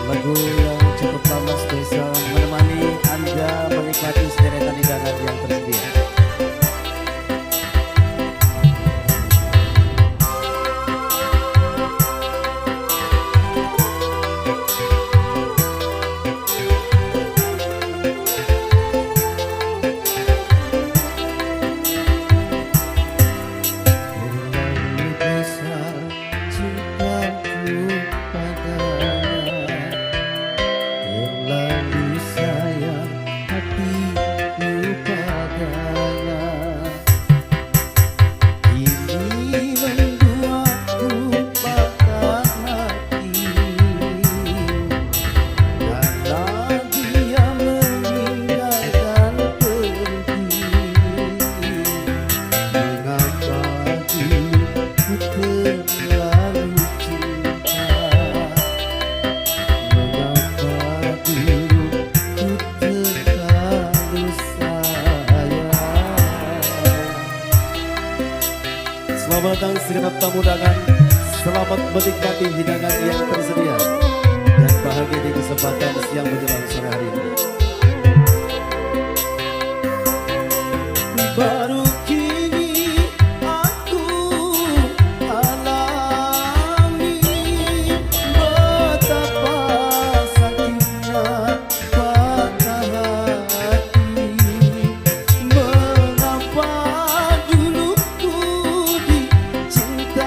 Lagu yang cukup lama spesial menemani Anda menikmati sederetan hidangan yang tersedia. Selamat datang segenap tamu undangan. Selamat menikmati hidangan yang tersedia dan bahagia di kesempatan siang menjelang sore hari ini. Baru kini aku alami betapa sakitnya patah hati. Mengapa dulu ku dicintai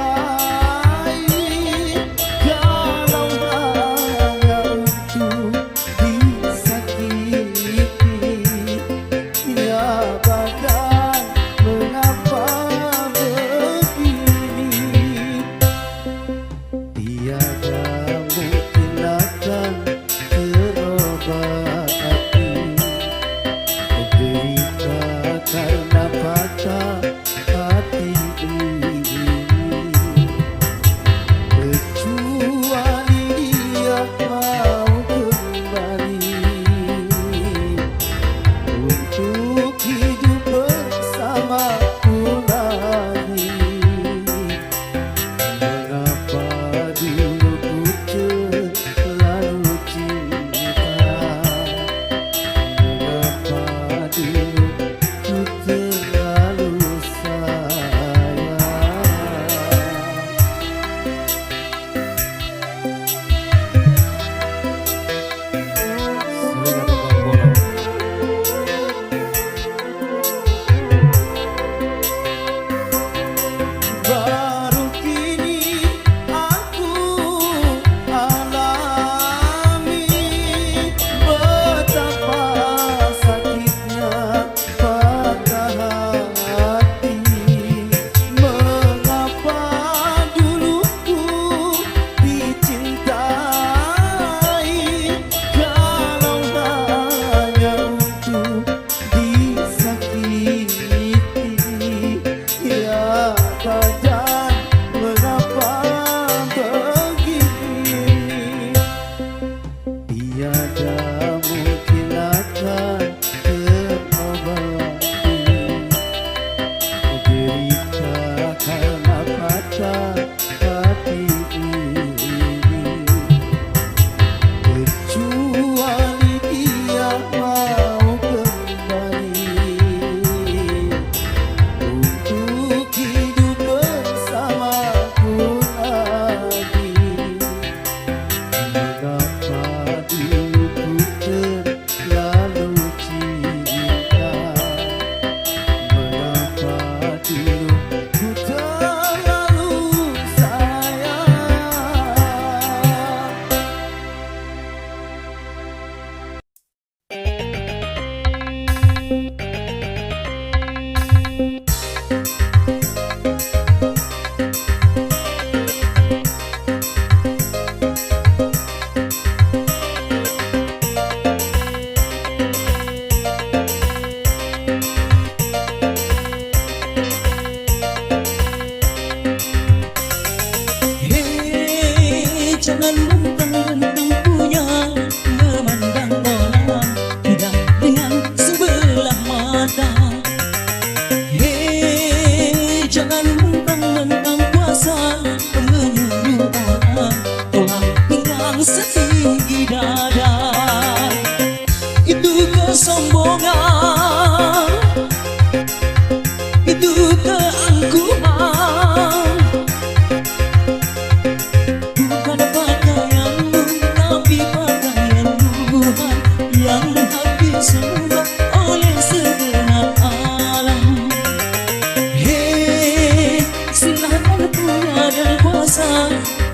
kalau hanya untuk disakiti.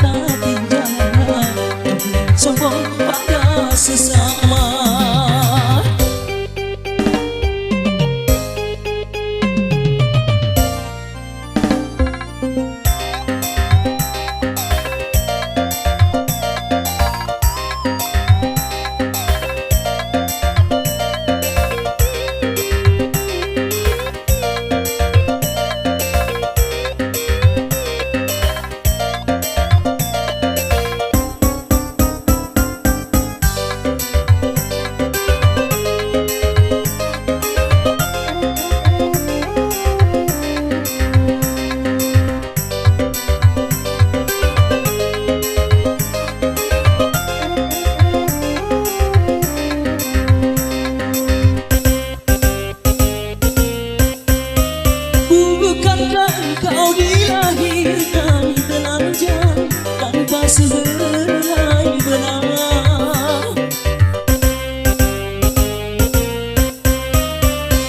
tapi jangan sombong pada sesama. Bukankah engkau dilahirkan telanjang tanpa sehelai benang?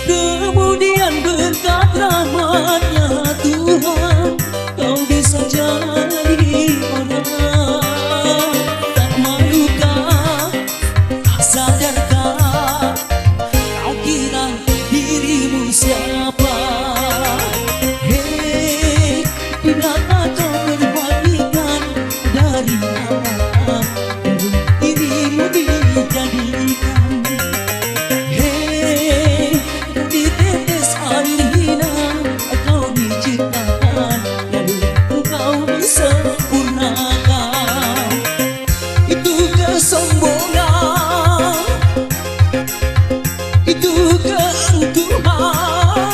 Kemudian berkat rahmatnya Tuhan kau bisa jadi orang. Tak malukah, tak sadarkah, kau kira dirimu siapa? Bilakah kau berbalikan dari apa dirimu dijadikan? Hei, di tetes air hina kau diciptakan, lalu engkau disempurnakan. Itu kesombongan, itu keangkuhan.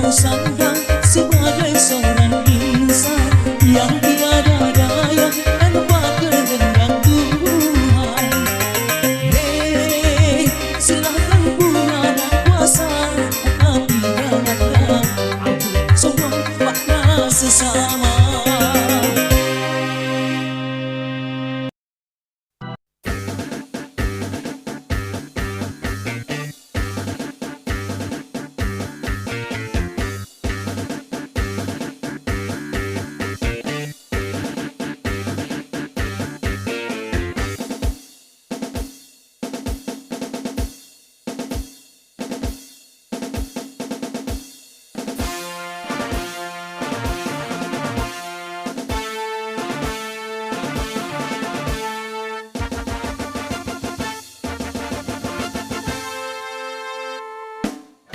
Sandang sebagai seorang insan yang tiada daya tanpa kehendak Tuhan. Hei, silahkan punya kuasa, tapi janganlah sombong pada sesama.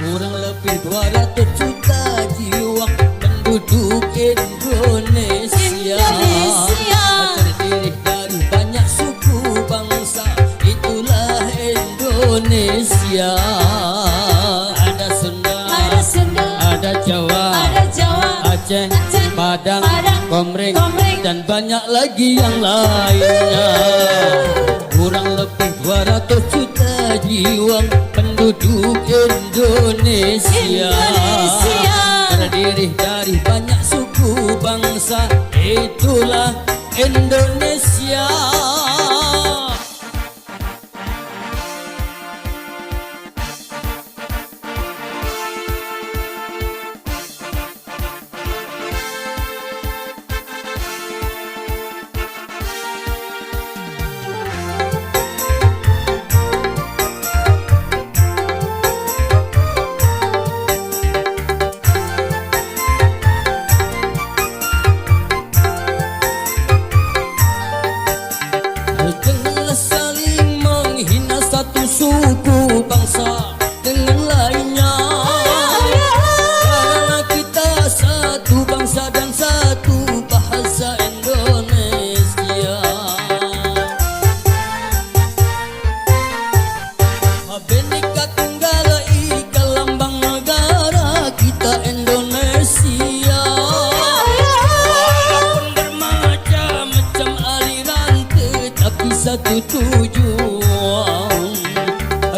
Kurang lebih 200 juta jiwa penduduk Indonesia, terdiri dari banyak suku bangsa, itulah Indonesia. Ada Sunda, ada Jawa, Aceh, Padang, Komering, dan banyak lagi yang lainnya. Kurang lebih 200 juta jiwa penduduk Indonesia, terdiri dari banyak suku bangsa, itulah Indonesia. Janganlah saling menghina satu suku bangsa dengan lainnya, karena kita satu bangsa dan satu bahasa Indonesia. Bhinneka Tunggal Ika lambang negara kita Indonesia. Walaupun bermacam-macam aliran, tetapi satu tujuan.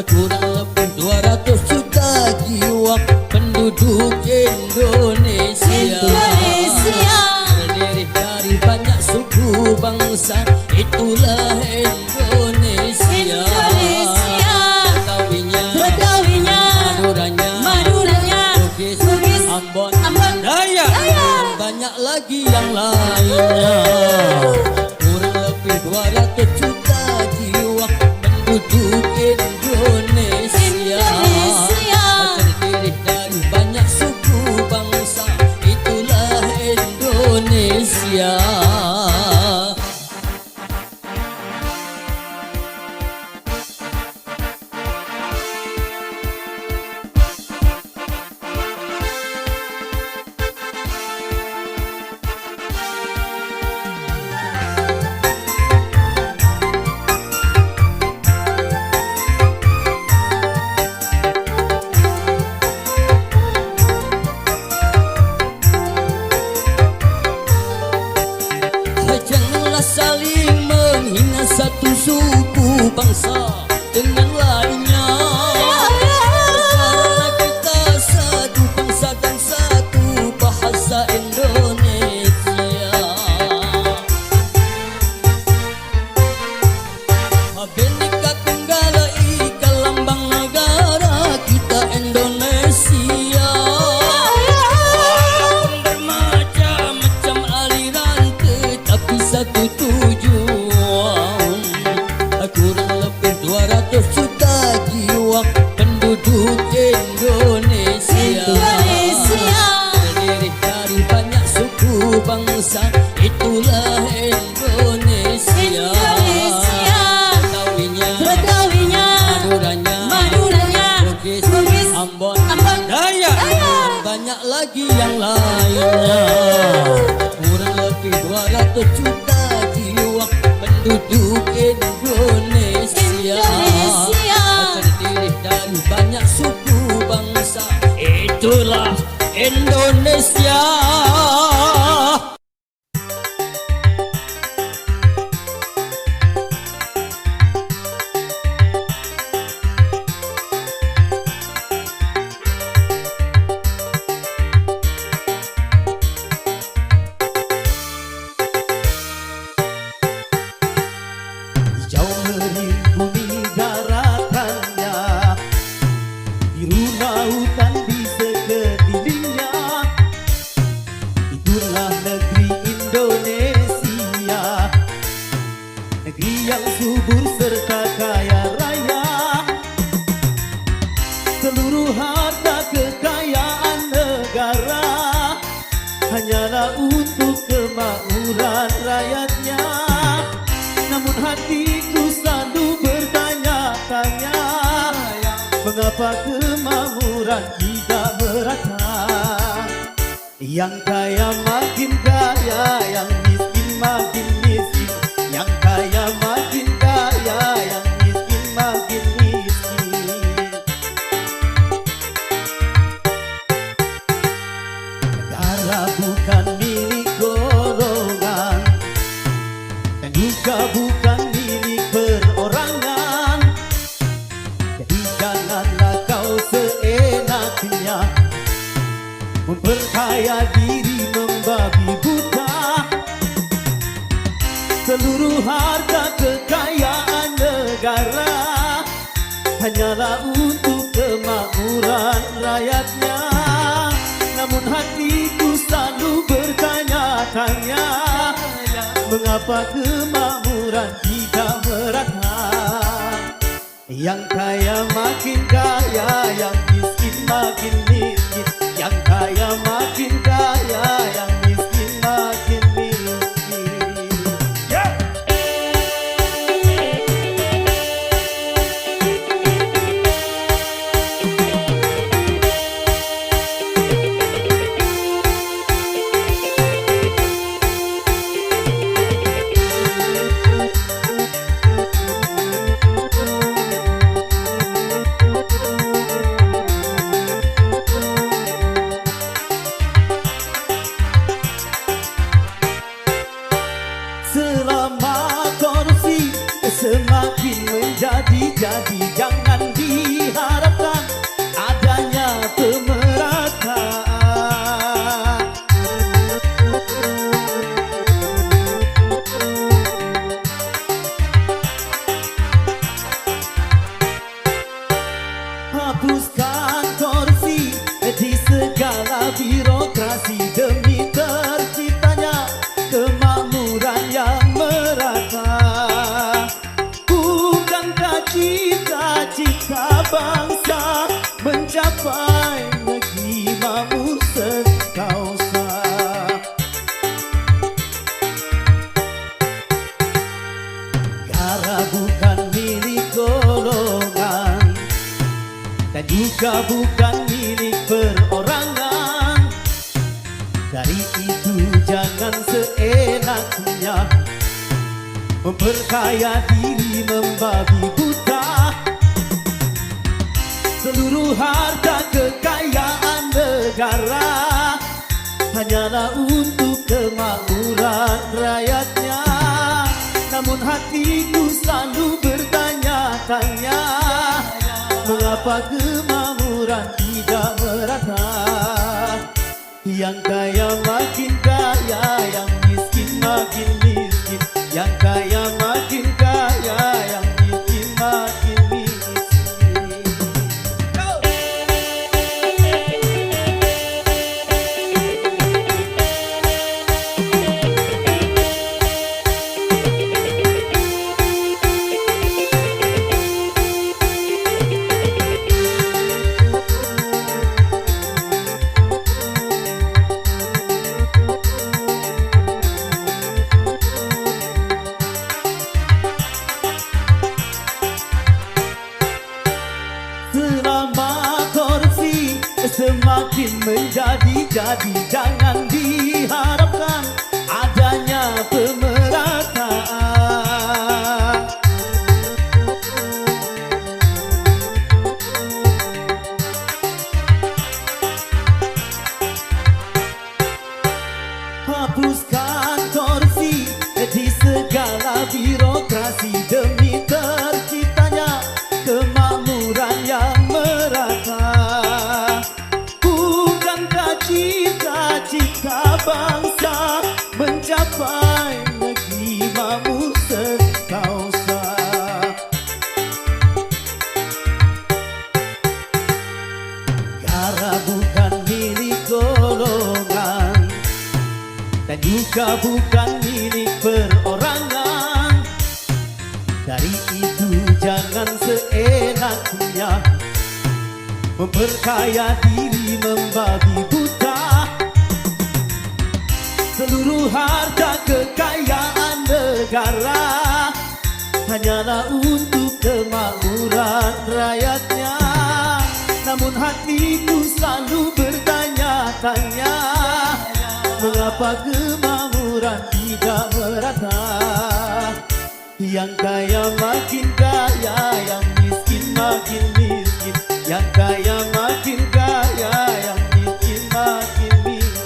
Kurang lebih 200 juta jiwa penduduk Indonesia, terdiri dari banyak suku bangsa, itulah Indonesia. Betawinya, Maduranya, Bugis, Ambon, Dayak, banyak lagi yang lainnya. Kurang lebih 200 juta jiwa penduduk Indonesia, terdiri dari banyak suku bangsa, itulah Indonesia. Janganlah saling menghina satu suku bangsa dengan lainnya. Karena kita satu bangsa dan satu bahasa Indonesia. Bhinneka Tunggal Ika lambang negara kita Indonesia. Walaupun bermacam-macam aliran, tetapi satu tujuan. Kurang lebih 200 juta jiwa penduduk Indonesia, terdiri dari banyak suku bangsa, itulah Indonesia. Betawinya, Maduranya, Bugis, Ambon, Dayak, dan banyak lagi yang lainnya. Kurang lebih 200 juta jiwa penduduk Indonesia, terdiri dari banyak suku bangsa, itulah Indonesia. Jauh merimbuni daratannya, biru lautan di sekelilingnya. Itulah negeri Indonesia, negeri yang subur serta kaya raya. Seluruh harta kekayaan negara hanyalah untuk kemakmuran rakyatnya. Namun hatiku selalu bertanya-tanya, mengapa kemakmuran tidak merata? Yang kaya makin kaya, yang miskin makin miskin. Yang kaya makin kaya, yang miskin makin miskin. Negara bukan milik golongan, dan juga bukan milik perorangan. Jadi janganlah kau seenaknya memperkaya diri membabi buta. Seluruh harta kekayaan negara hanyalah untuk kemakmuran rakyatnya. Namun hatiku selalu bertanya-tanya, mengapa kemakmuran tidak merata? Yang kaya makin kaya, yang miskin makin miskin. Yang kaya makin kaya, yang miskin makin miskin. Yeah! Selama korupsi semakin menjadi-jadi, jangan diharapkan adanya pemerataan. Hapuskan korupsi di segala birokrasi demi tercipta Dari itu jangan seenaknya memperkaya diri membabi buta. Seluruh harta kekayaan negara hanyalah untuk kemakmuran rakyatnya. Namun hatiku selalu bertanya-tanya, mengapa kemakmuran tidak merata? Yang kaya makin kaya, yang miskin makin miskin. Yang kaya makin kaya, yang miskin makin miskin. Selama korupsi semakin menjadi-jadi, jangan diharapkan adanya pemerataan. Hapuskan korupsi di segala birokrasi demi terciptanya kemakmuran yang merata. Bukankah cita-cita bangsa mencapai negeri makmur sekausa? Negara bukan milik golongan dan juga bukan milik perorangan. Dari itu jangan seenaknya memperkaya diri membabi buta. Seluruh harta kekayaan negara hanyalah untuk kemakmuran rakyatnya. Namun hatiku selalu bertanya-tanya, mengapa kemakmuran tidak merata? Yang kaya makin kaya, yang miskin makin miskin. Yang kaya makin kaya, yang miskin makin miskin.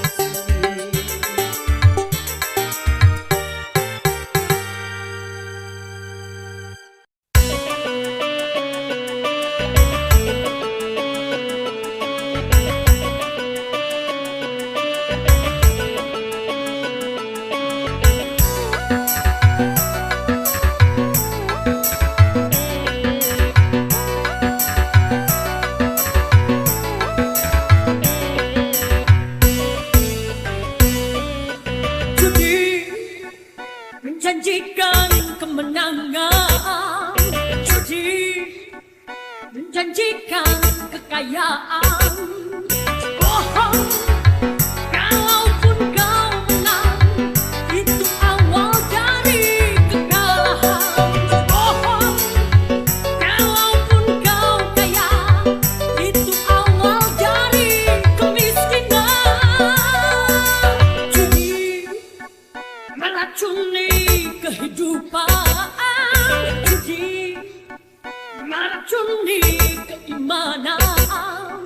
Menjanjikan kemenangan, judi menjanjikan kekayaan. Bohong, kalaupun kau menang, itu awal dari kekalahan. Bohong, kalaupun kau kaya, itu awal dari kemiskinan. Judi meracuni kehidupan, judi meracuni keimanan.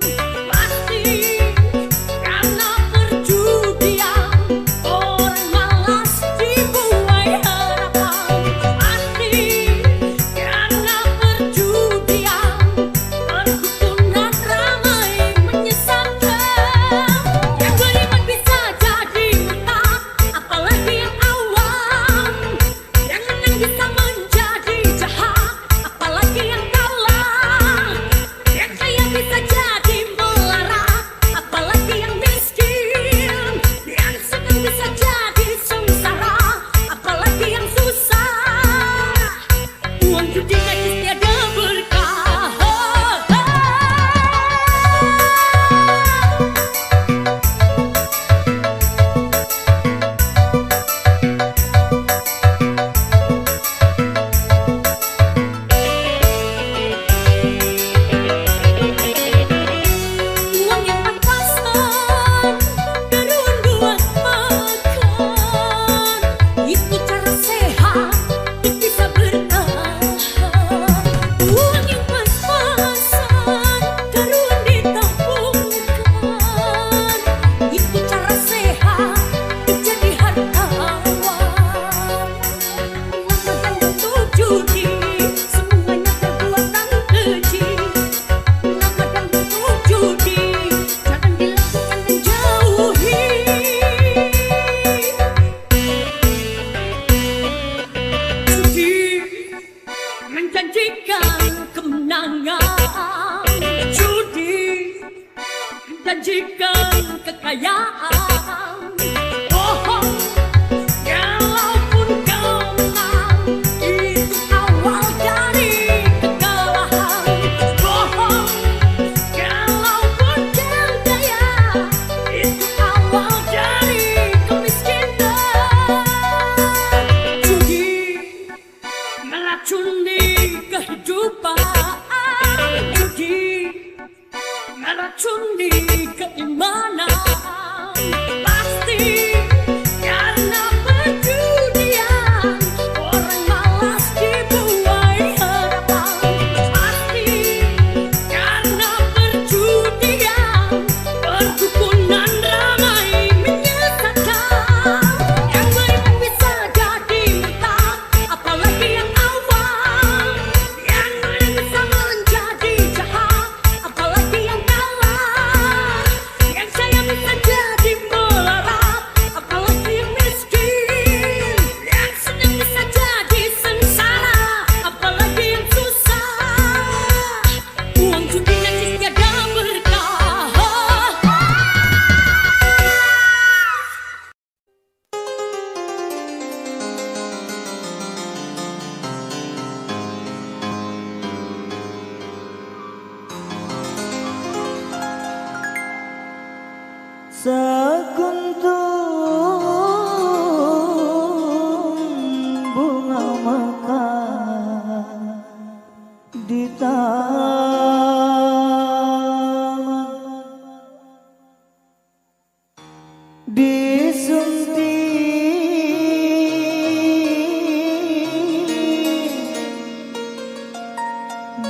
disunting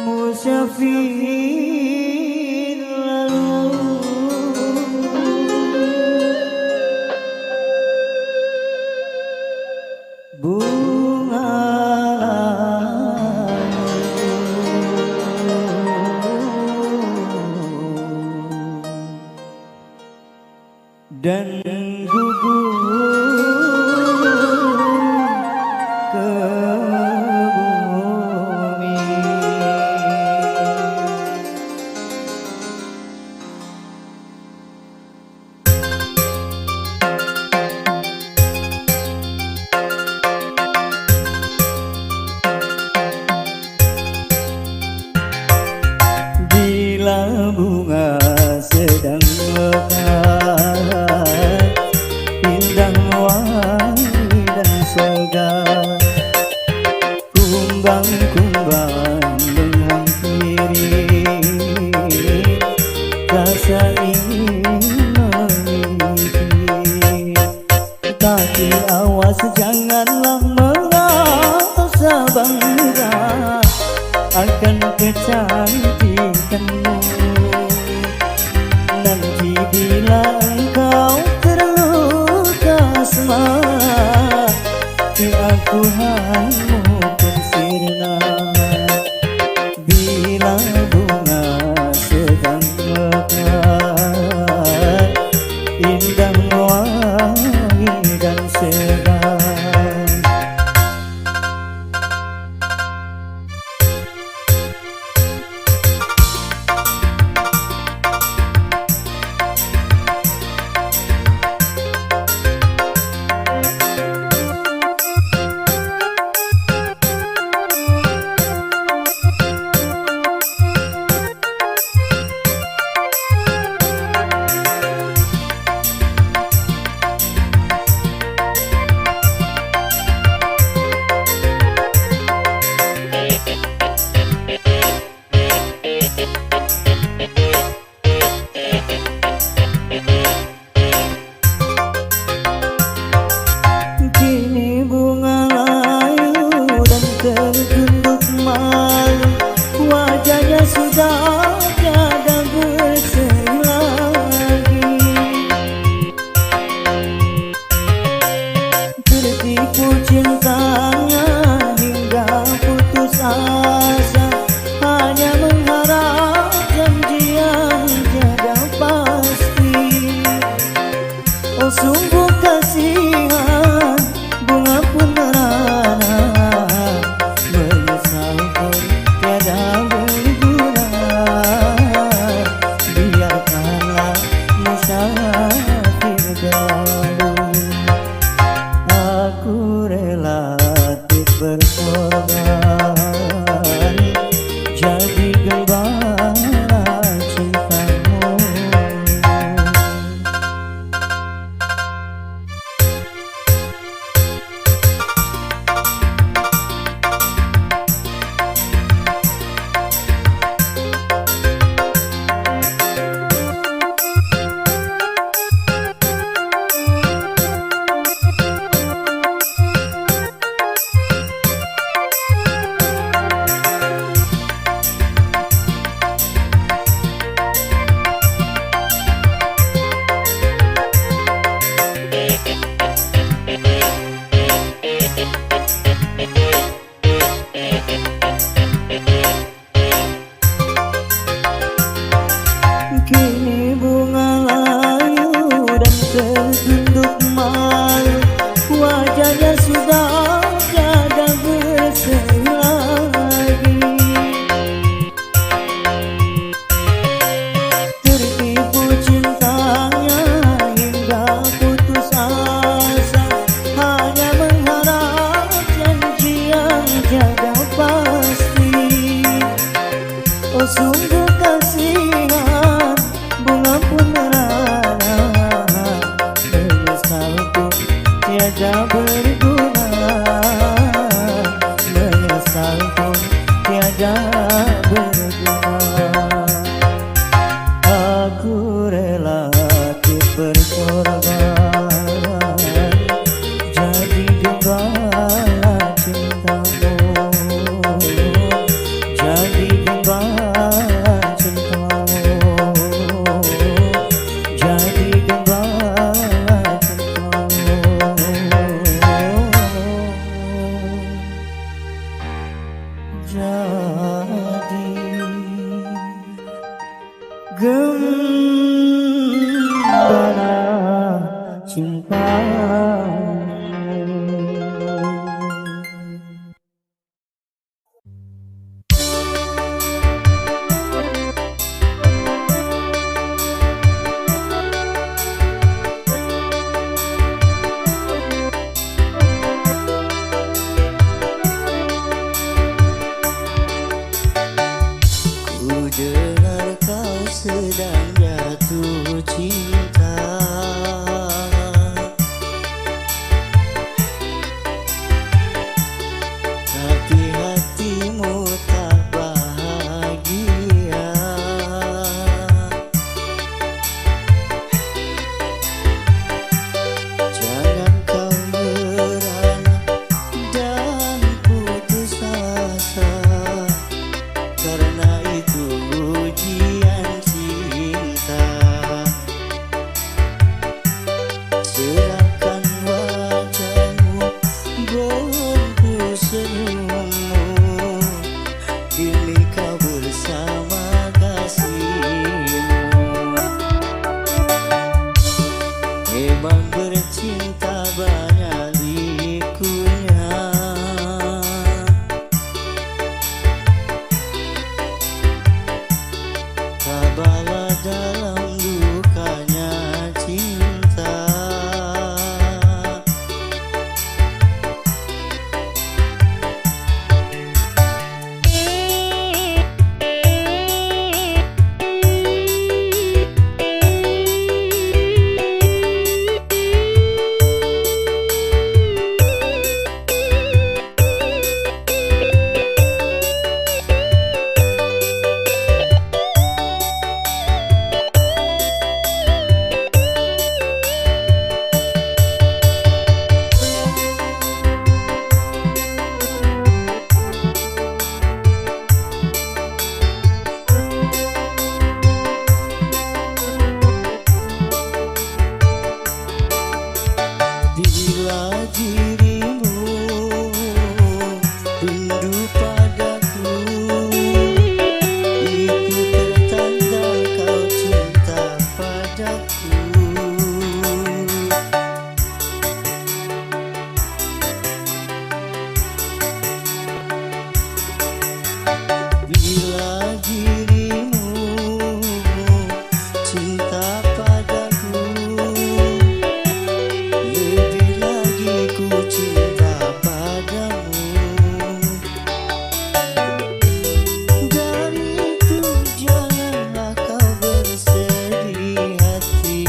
musafir lalu bunga dan gugur ke bumi. Bila bunga sedang mekar, indah wangi dan segar, kumbang-kumbang menghampiri, rasa ingin memiliki. Tapi awas janganlah merasa bangga akan kecantikanmu. Nanti bila engkau terluka semangat, aku hanya pun sirna. Bila bunga sedang mekar, indah wangi dan segar, tertunduk malu, wajahnya sudah tiada berseri lagi. Tertipu cintanya hingga putus asa, hanya mengharap janji yang tiada pasti. Oh sungguh kasihan, bunga pun merana, menyesal pun tiada berguna. Biarkanlah musafir galuh, aku rela berkorban jadi gembala cintamu. Kini bunga layu dan tertunduk malu, wajahnya sudah tiada berseri lagi. Tertipu cintanya hingga putus asa, hanya mengharap janji yang tiada pasti. Oh sungguh kasihan, bunga pun merana, menyesal pun Ku dengar kau sedang jatuh cinta, tapi hatimu tak bahagia. Jangan kau merana dan putus asa, karena itu ujian cinta. Serahkan wajahmu, bongku senyummu, kini kau bersama kasihmu. Memang bercinta banyak likunya, tabahlah dalam dukanya cinta. Bila dirimu rindu padaku, itu tertanda kau cinta padaku. Bila dirimu cinta padaku, lebih lagi ku cinta padamu. Dari itu janganlah kau bersedih hati,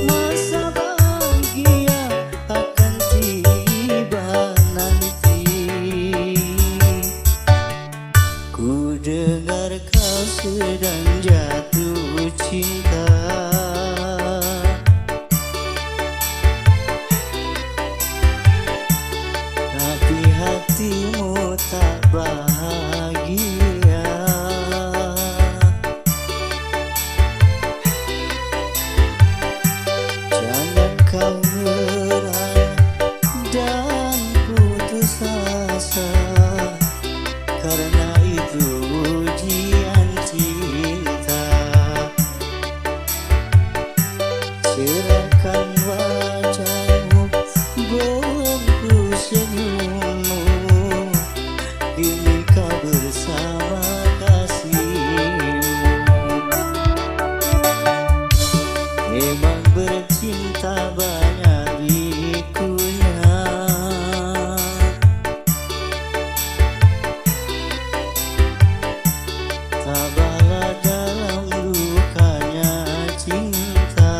masa bahagia akan tiba nanti. Ku dengar kau sedang jatuh cinta, tapi hatimu tak bahagia. Jangan kau merana dan putus asa, karena itu ujian cinta. Serahkan wajahmu, bongku senyummu, kini kau bersama kasihmu. Memang bercinta banyak likunya, tabahlah dalam dukanya cinta.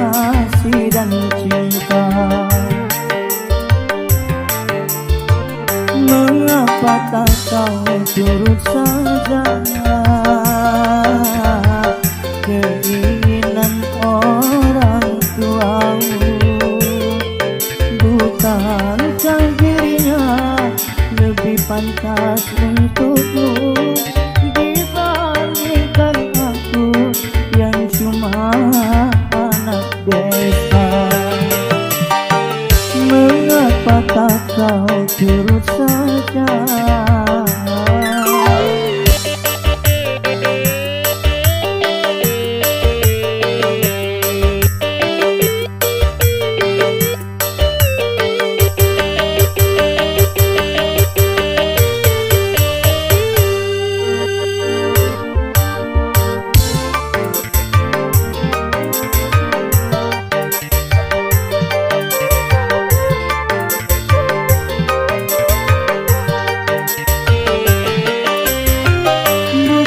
kasih dan cinta. Mengapa tak kau turut saja keinginan orang tuamu? Bukankah dirinya lebih pantas untukmu dibandingkan aku yang cuma anak desa? Mengapa tak kau turut saja?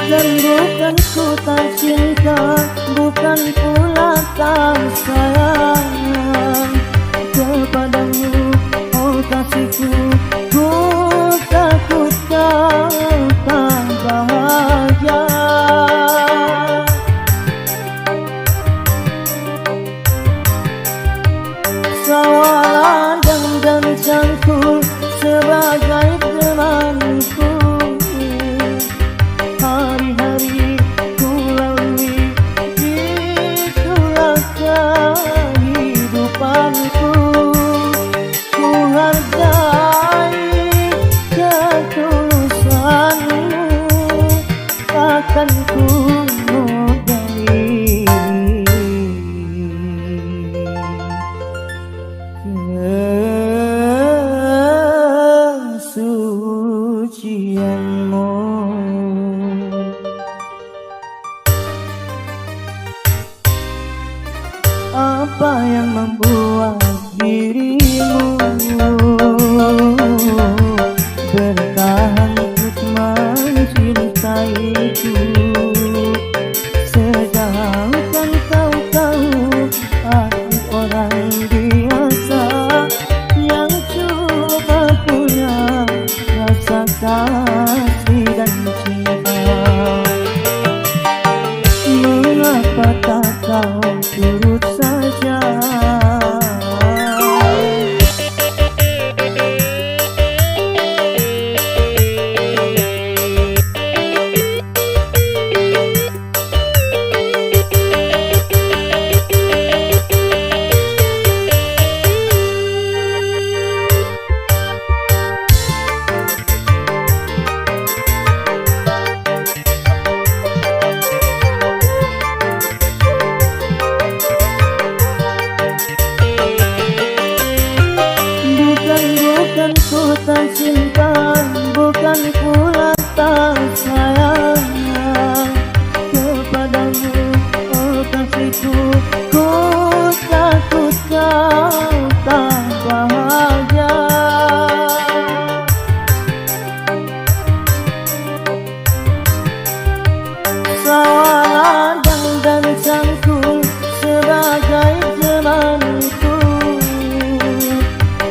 Bukan ku tak cinta, bukan pula tak sayang kepadamu, oh kasihku. Ku takut kau tak bahagia. Sawalah dan cangkul sebagai temanku. Hari-hari ku lalui, itulah kehidupanku. Ku hargai ketulusanmu, takkan ku modali kesucianmu. Apa yang membuat dirimu bertahan untuk mencintaiku, sedangkan kau tahu aku orang biasa yang cuma punya rasa kasih dan cinta. Mengapa tak kau turut saja? Bukan ku tak cinta, bukan pula tak sayang kepadamu, oh kasihku. Ku takut kau tak bahagia. Sawalah dan cangkul sebagai temanku.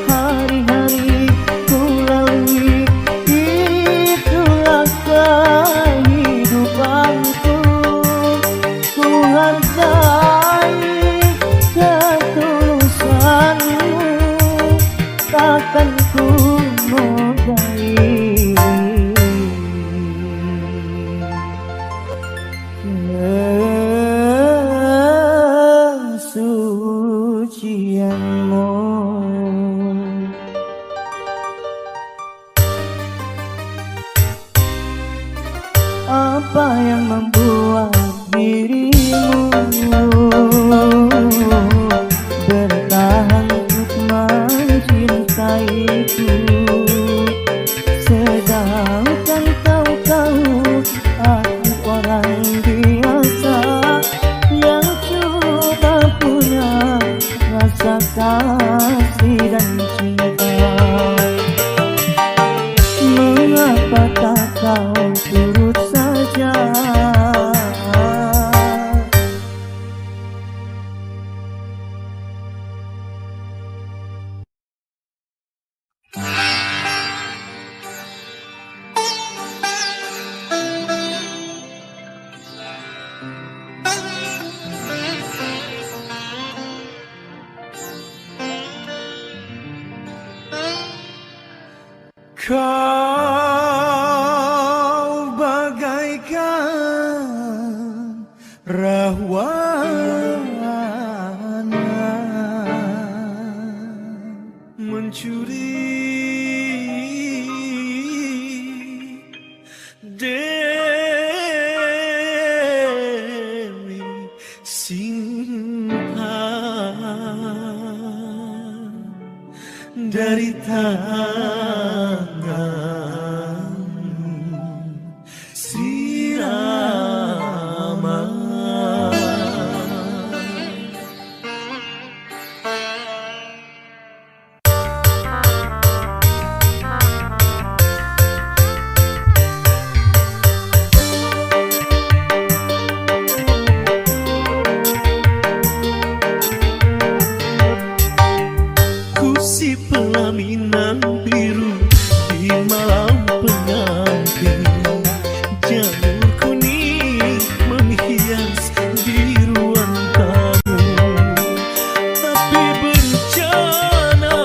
Hari-hari ku lalui, itulah kehidupanku. Ku hargai ketulusanmu, takkan ku modali kesucianmu. Apa yang membuat dirimu bertahan untuk mencintaiku, sedangkan kau tahu aku orang biasa yang cuma punya rasa kasih dan cinta. Mengapa tak kau turut saja? Kau bagaikan rahwana mencuri Dewi simpan dari tangan si Rama. Si pelaminan biru di malam pengantin, janur kuning menghias di ruang tamu. Tapi bencana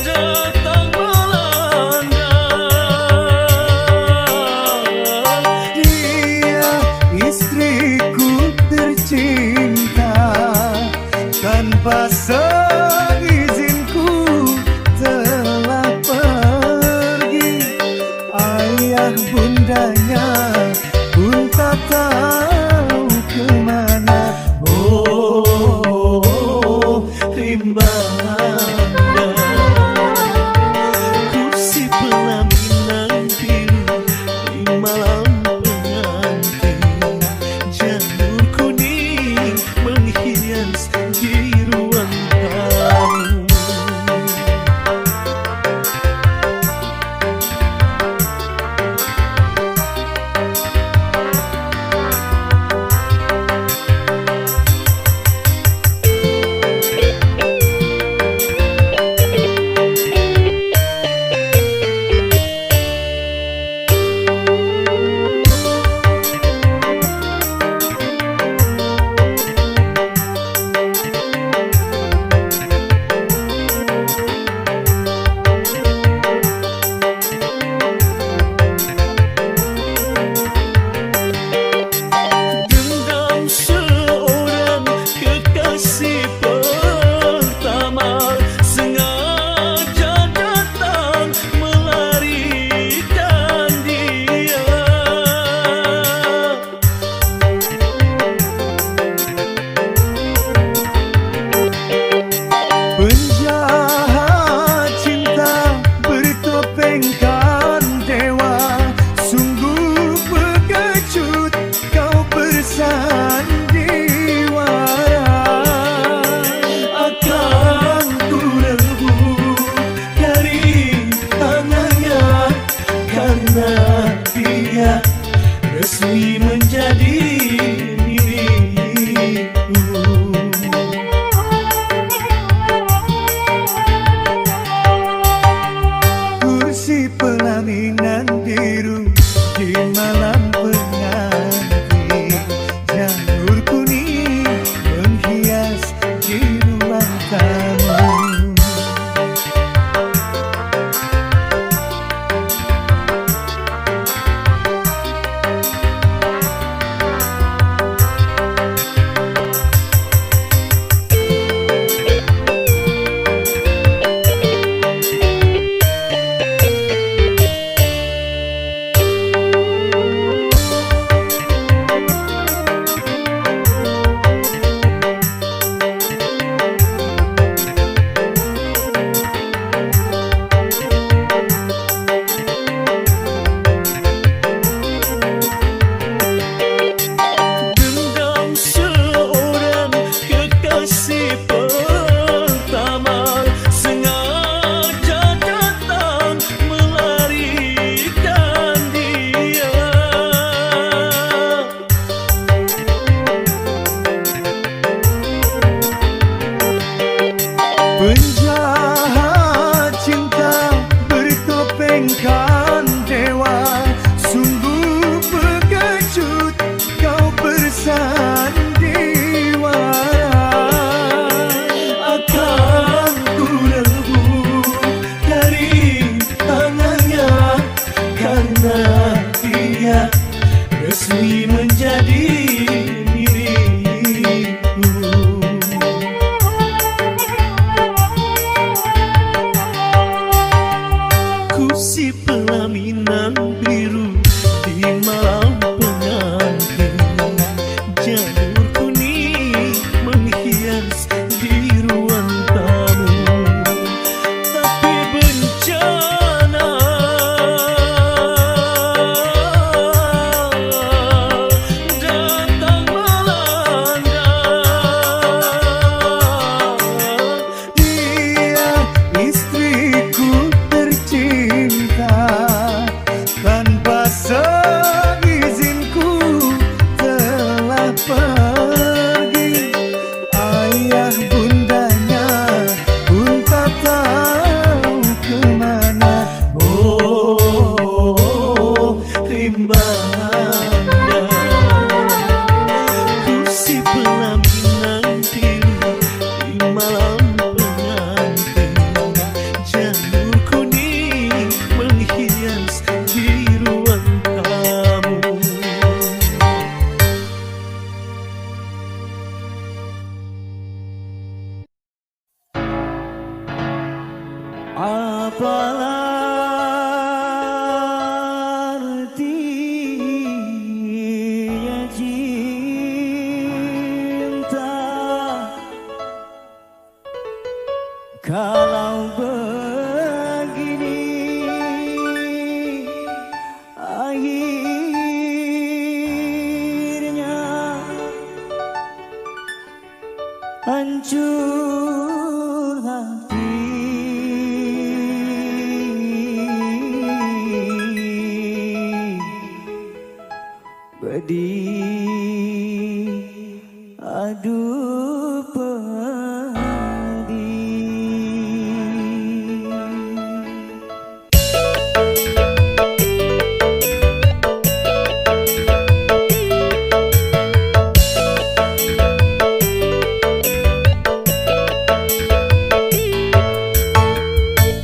datang melanda. Dia istriku tercinta, tanpa seizinku telah pergi. Ayah bundanya pun tak tahu kemana. Oh, rimbanya kursi pelaminan biru di malam pengantin, janur kuning menghias di ruang tamu. Dendam seorang kekasih pertama sengaja datang melarikan dia. Penjahat cinta bertopengkan dewa, sungguh pengecut kau bersandiwara. Akan ku rebut dari tangannya, karena dia resmi menjadi milikku. Kursi pelaminan biru di malam pengantin, janur kuning menghias di ruang tamu. menjadi diriku. Ku si pelaminan biru di malam pengantin, janur kuning menghias di ruang tamu. Tapi bencana datang melanda. Dia istriku tercinta, tanpa seizinku telah pergi. Ayah bundanya pun tak tahu kemana. Oh, rimbanya ku si pelaminan biru di malam pengantin, janur kuning menghias di ruang tamu. Apalah artinya cinta kalau begini akhirnya hancur hati. Pedih, aduh pedih.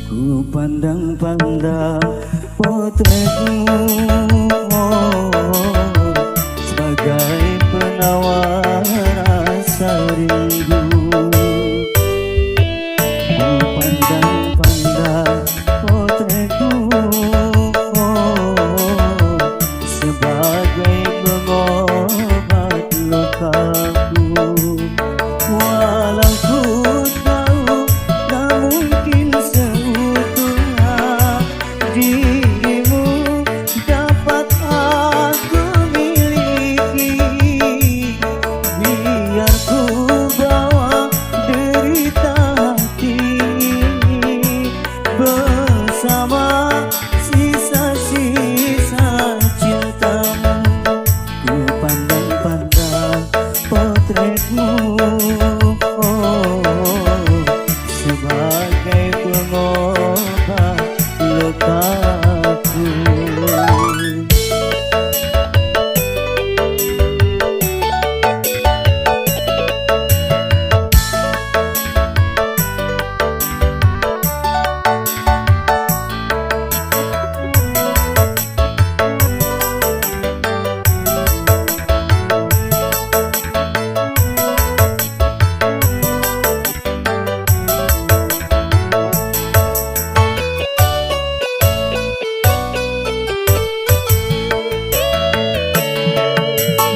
Ku pandang-pandang potretmu sebagai penawar rasa rindu. Ku pandang-pandang potretmu sebagai pengobat lukaku. Walau ku tahu tak mungkin seutuhnya dirimu dapat aku miliki. Biar ku bawa derita hati ini bersama sisa-sisa cintamu. Ku pandang-pandang potretmu sebagai pengobat lukaku.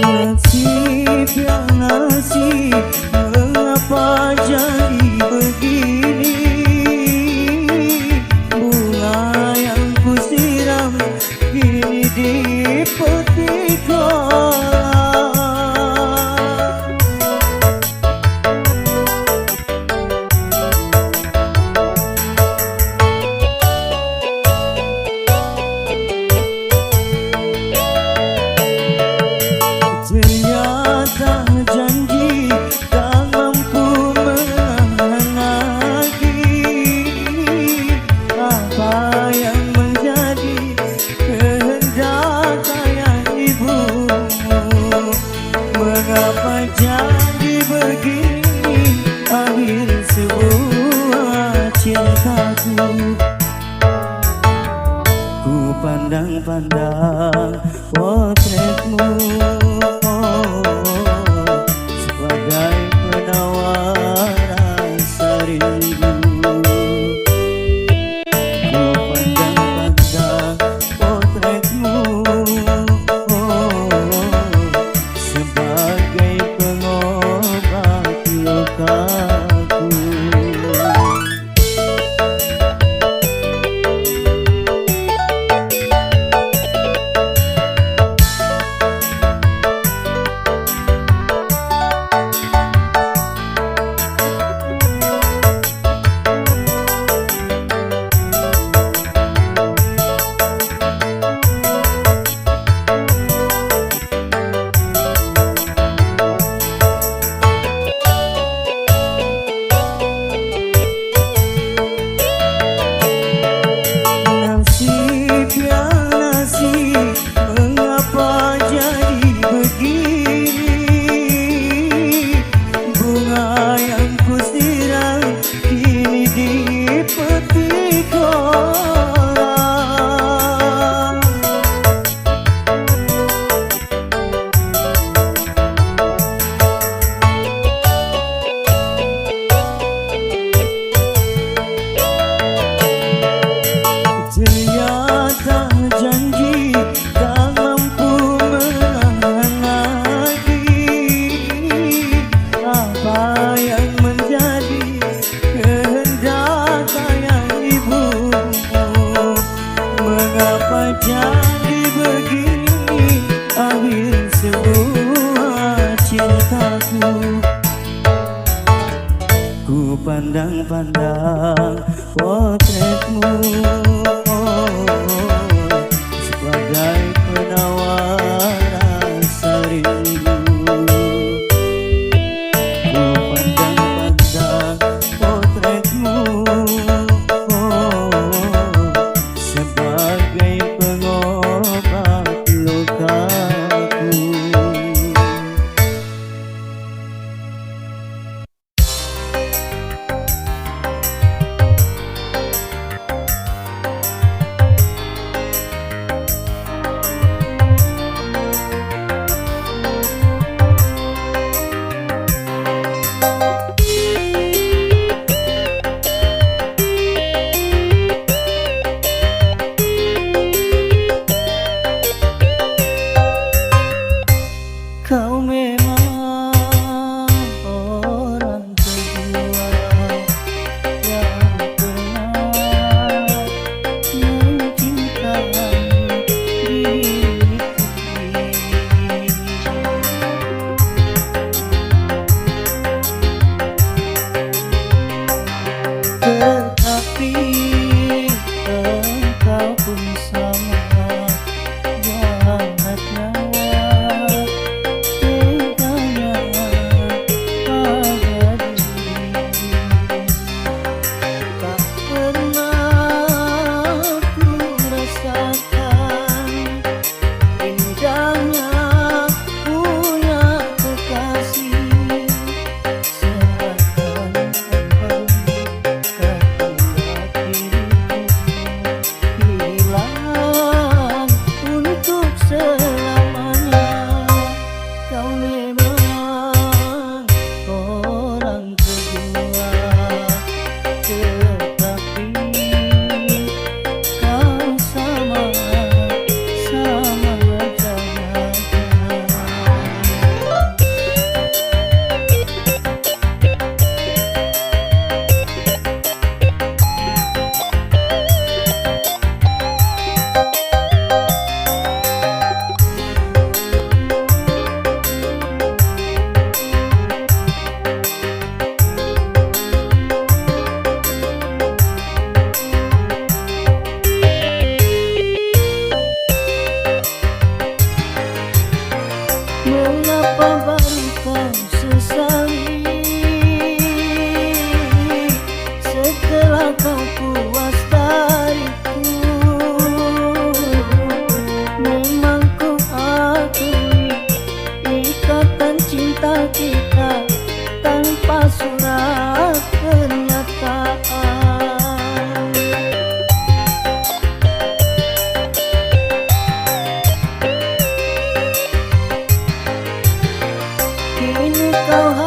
Nasib ya nasib, mengapa jadi begini? Bunga yang kusiram kini dipetik orang. Ternyata janji tak mampu menahan lagi. Apa yang menjadi kehendak ayah ibumu? Mengapa jadi begini akhir sebuah cintaku? Ku pandang-pandang potretmu Ku pandang-pandang potretmu sebagai penawar rasa rindu. Ku pandang-pandang potretmu sebagai pengobat lukaku. Kau memang orang kedua yang pernah mencintai diriku. Tetapi engkau pun sama jahatnya. Mengapa baru kau sesali setelah kau puas dariku? Memang ku akui ikatan cinta kita tanpa surat pernyataan. Kini kau